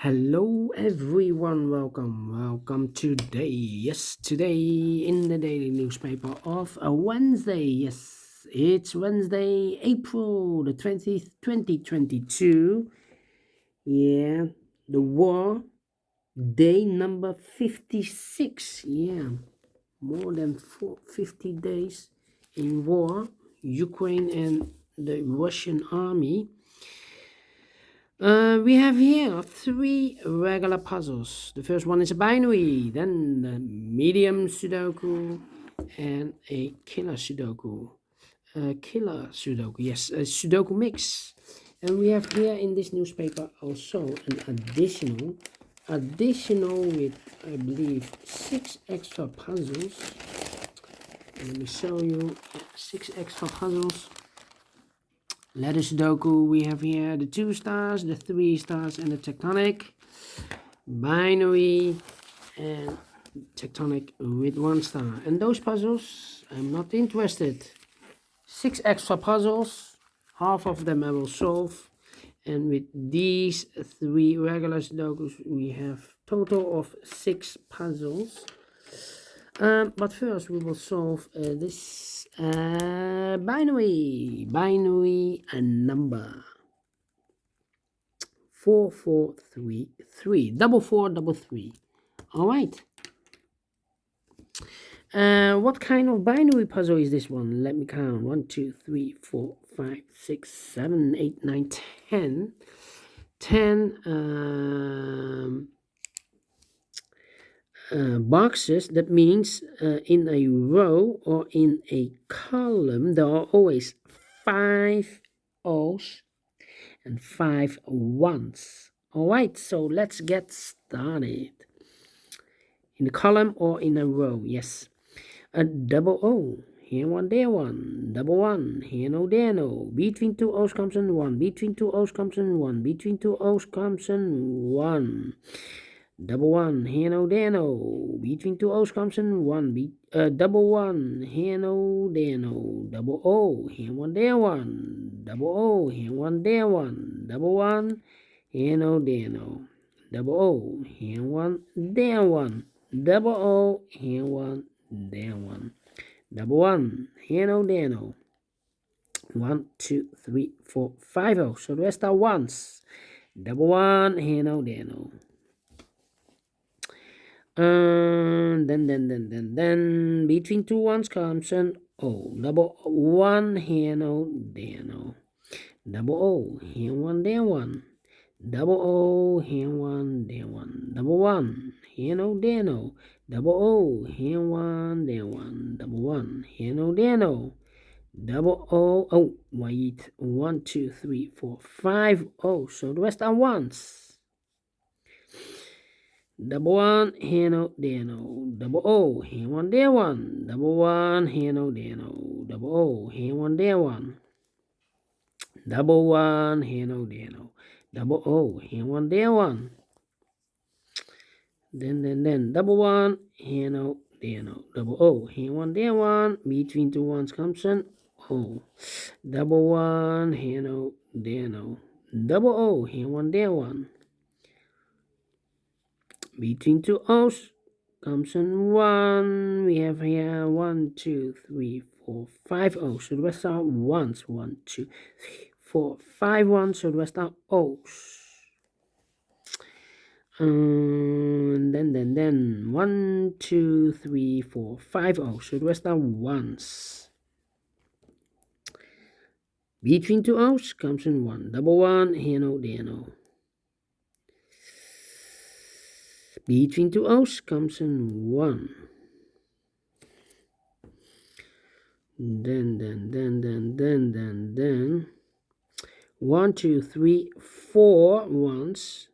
Hello everyone, welcome today. Yes, today in the daily newspaper of a Wednesday. Yes, it's Wednesday, April the 20th, 2022. Yeah, the war, day number 56. Yeah, more than 50 days in war, Ukraine and the Russian army. We have here three regular puzzles. The first one is a binary, then the medium Sudoku, and a killer Sudoku. Yes, a Sudoku mix. And we have here in this newspaper also an additional with, I believe, 6 extra puzzles. Let me show you 6 extra puzzles. Letter Sudoku, we have here the 2 stars, the 3 stars, and the tectonic. Binary and tectonic with 1 star. And those puzzles, I'm not interested. 6 extra puzzles, half of them I will solve. And with these 3 regular Sudokus, we have total of 6 puzzles. But first we will solve this binary number 4433 4433. All right. What kind of binary puzzle is this one? Let me count. 1 2 3 4 5 6 7 8 9 10 boxes. That means in a row or in a column there are always 5 O's and 5 1s. All right, so let's get started. In a column or in a row. Yes, a double O, here one, there one, double one, here no, there no, between 2 O's comes in 1, between 2 O's comes in 1, between 2 O's comes in 1, double one, here no, there no, between 2 O's comes in 1, double one, here no, there no, double O, here one, there one, double O, here one, there one, double one, here no, there no, double O, here one, there one, double O, here one, there one, double one, here no, there no. 1 2 3 4 5 O's. So the rest are ones. Double one, here no, there no. Then between 2 ones comes an O. Double one, here no, there no. Double O, here one, there one. Double O, here one, there one. Double one, here no, there no. Double O, here one, there one. Double one, here no, there no. Double O, oh, wait. 1 2 3 4 5 O. So the rest are ones. Double one, here no, there no. Double O, here one, there one. Double one, here no, there no. Double O, here one, there one. Double one, here no, there no. Double O, here one, there one. Then double one, here no, there no. Double O, here one, there one. Between 2 ones comes an O. Double one, here no, there no. Double O, here one, there one. Between 2 O's comes in 1. We have here 1 2 3 4 5 O's. So the rest are ones. 1 2 3 4 5 ones. So the rest are O's. Then 1 2 3 4 5 O's. So the rest are ones. Between 2 O's comes in 1. Double one, here no, there no. Between 2 O's comes in 1. Then 1 2 3 4 ones.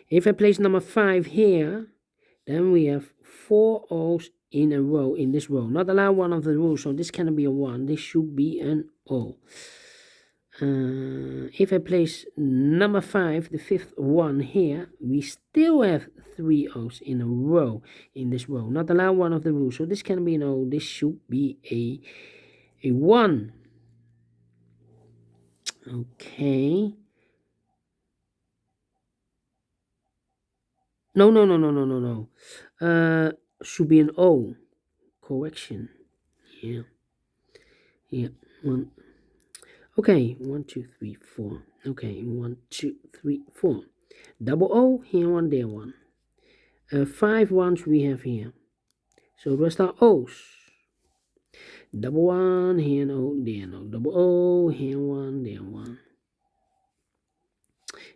If I place number 5 here, then we have 4 O's in a row, in this row. Not allowed one of the rules, so this cannot be a 1. This should be an O. If I place number 5, the 5th one here, we still have 3 O's in a row, in this row. Not allowed one of the rules, so this can be an O. This should be a 1. Okay. No. Should be an O. Correction. Yeah. Yeah. One. Okay. 1, 2, 3, 4. Okay. 1, 2, 3, 4. Double O. Here one, there one. 5 ones we have here. So the rest are O's. Double one, here no, there no. Double O, here one, there one.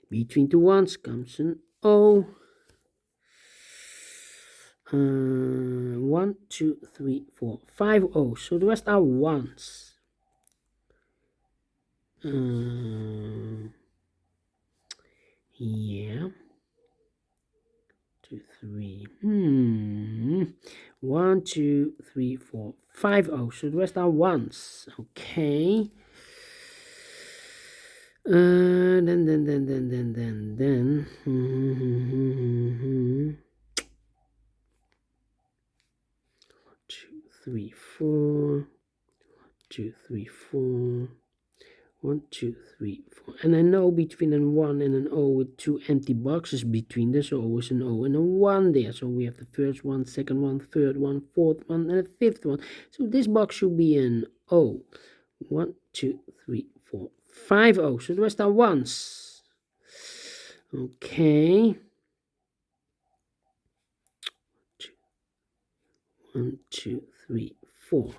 Between two ones comes an O. 1, 2, 3, 4, 5 O's. So the rest are ones. Yeah. 2, 3. 1, 2, 3, 4, 5 O's. So the rest are ones. Okay. Then. 2, 3, 4. 2, 3, 4. 1, 2, 3, 4. And I know between a 1 and an O with two empty boxes between. There's always an O and a 1 there. So we have the first one, second one, third one, fourth one, and a fifth one. So this box should be an O. 1, 2, 3, 4, 5 O's. So the rest are ones. Okay. 1, 2, 3, 4.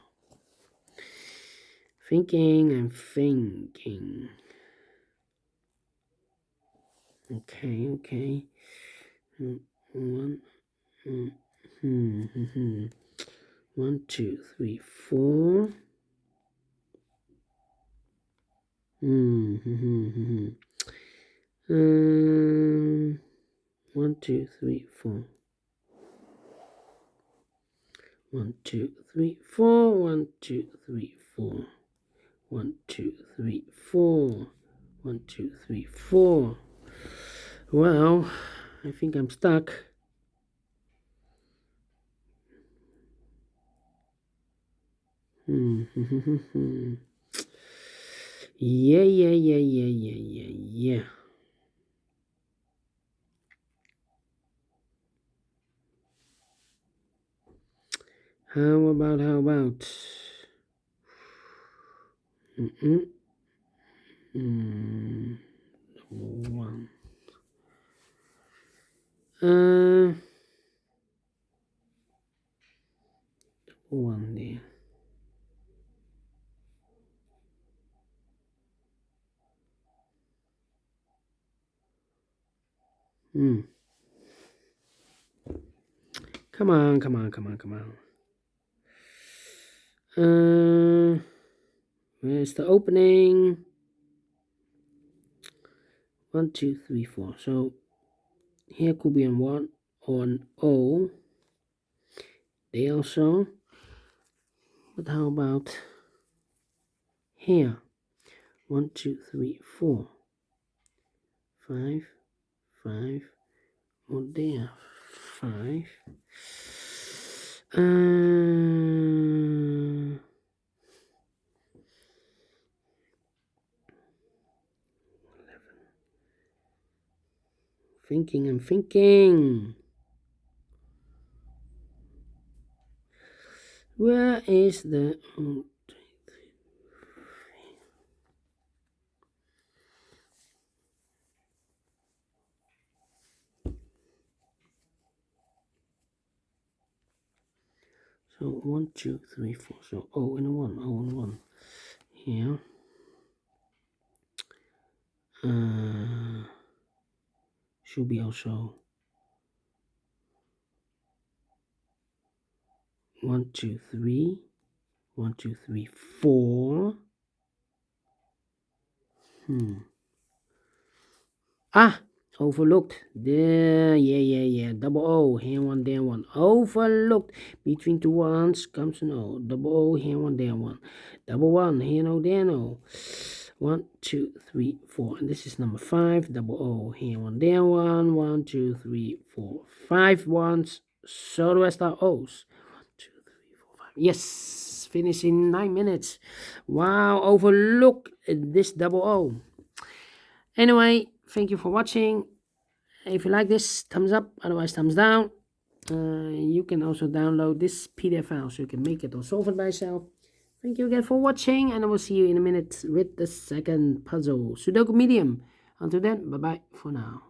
Thinking and thinking. Okay. 1, 1, 2, 3, 4. 1, 2, 3, 4. 1, 2, 3, 4. 1, 2, 3, 4. 1, 2, 3, 4. 1, 2, 3, 4. Well, I think I'm stuck. Yeah. How about? One. One there. Come on. Where's the opening? 1, 2, 3, 4. So here could be an 1 or an O. They also. But how about here? 1, 2, 3, 4. 5. Oh, there. 5. 11. Thinking. Where is the... So 1, 2, 3, 4. So O and a 1. Here. Should be also 1, 2, 3. 1, 2, 3, 4. Overlooked. There, yeah. Double O, here one, there one. Overlooked. Between two ones comes an O. Double O, here one, there one. Double one, here no, there no. 1, 2, 3, 4. And this is number 5. Double O, here one, there one. 1, 2, 3, 4, 5 ones. So the rest are O's. 1, 2, 3, 4, 5. Yes, finish in 9 minutes. Wow, overlook this double O. Anyway, thank you for watching, If you like this, thumbs up, otherwise thumbs down. You can also download this PDF file so you can make it or solve it by yourself. Thank you again for watching, and I will see you in a minute with the second puzzle, Sudoku Medium. Until then, bye-bye for now.